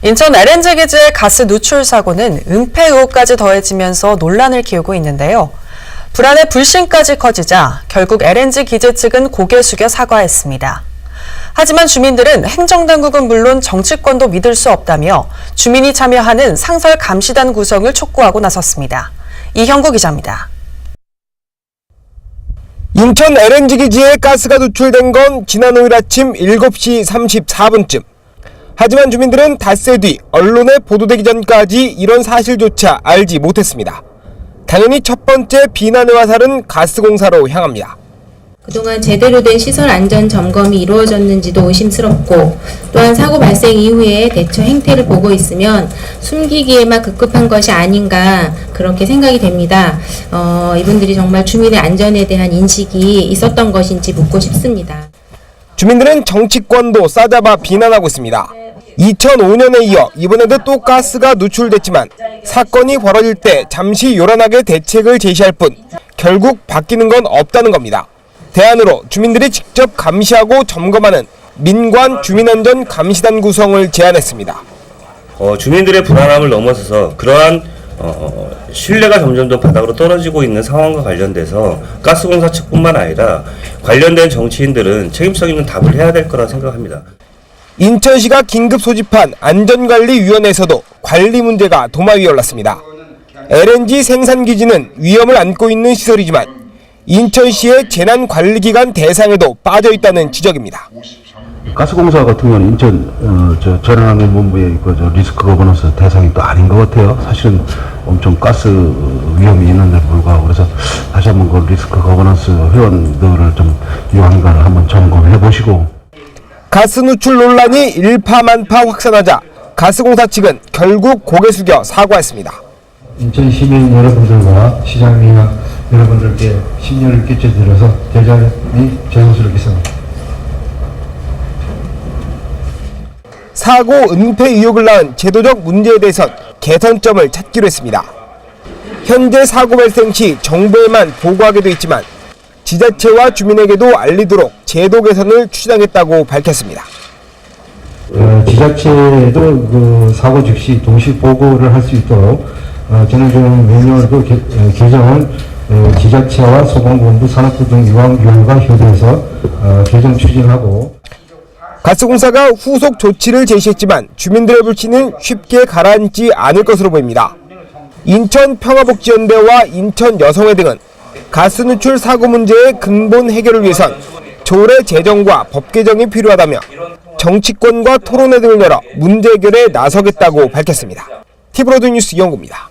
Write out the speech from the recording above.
인천 LNG 기지의 가스 누출 사고는 은폐 의혹까지 더해지면서 논란을 키우고 있는데요. 불안의 불신까지 커지자 결국 LNG 기지 측은 고개 숙여 사과했습니다. 하지만 주민들은 행정당국은 물론 정치권도 믿을 수 없다며 주민이 참여하는 상설 감시단 구성을 촉구하고 나섰습니다. 이형구 기자입니다. 인천 LNG 기지에 가스가 누출된 건 지난 5일 아침 7시 34분쯤. 하지만 주민들은 닷새 뒤 언론에 보도되기 전까지 이런 사실조차 알지 못했습니다. 당연히 첫 번째 비난의 화살은 가스공사로 향합니다. 그동안 제대로 된 시설 안전 점검이 이루어졌는지도 의심스럽고, 또한 사고 발생 이후에 대처 행태를 보고 있으면 숨기기에만 급급한 것이 아닌가 그렇게 생각이 됩니다. 이분들이 정말 주민의 안전에 대한 인식이 있었던 것인지 묻고 싶습니다. 주민들은 정치권도 싸잡아 비난하고 있습니다. 2005년에 이어 이번에도 또 가스가 누출됐지만 사건이 벌어질 때 잠시 요란하게 대책을 제시할 뿐 결국 바뀌는 건 없다는 겁니다. 대안으로 주민들이 직접 감시하고 점검하는 민관 주민안전 감시단 구성을 제안했습니다. 주민들의 불안함을 넘어서서 그러한 신뢰가 점점 더 바닥으로 떨어지고 있는 상황과 관련돼서 가스공사 측뿐만 아니라 관련된 정치인들은 책임성 있는 답을 해야 될 거라 생각합니다. 인천시가 긴급 소집한 안전관리위원회에서도 관리 문제가 도마 위에 올랐습니다. LNG 생산기지는 위험을 안고 있는 시설이지만 인천시의 재난관리기관 대상에도 빠져 있다는 지적입니다. 가스공사 같은 경우는 인천 재난안전본부의 리스크 거버넌스 대상이 또 아닌 것 같아요. 사실은 엄청 가스 위험이 있는데 불구하고, 그래서 다시 한번 그 리스크 거버넌스 회원들을 좀 이용한가를 한번 점검해 보시고. 가스 누출 논란이 일파만파 확산하자 가스공사 측은 결국 고개 숙여 사과했습니다. 인천 시민 여러분들과 시장이나 여러분들께 심려를 끼쳐드려서 대단히 죄송스럽겠습니다. 사고 은폐 의혹을 낳은 제도적 문제에 대해선 개선점을 찾기로 했습니다. 현재 사고 발생 시 정부에만 보고하게 돼 있지만 지자체와 주민에게도 알리도록 제도 개선을 추진하겠다고 밝혔습니다. 지자체도 그 사고 즉시 동시 보고를 할 수 있도록 재난조정 매뉴얼 개정은 지자체와 소방본부, 산업부 등 유관과 협의해서 개정 추진하고. 가스공사가 후속 조치를 제시했지만 주민들의 불신은 쉽게 가라앉지 않을 것으로 보입니다. 인천 평화복지연대와 인천 여성회 등은 가스 누출 사고 문제의 근본 해결을 위해선 조례 제정과 법 개정이 필요하다며 정치권과 토론회 등을 열어 문제 해결에 나서겠다고 밝혔습니다. 티브로드 뉴스 이형구입니다.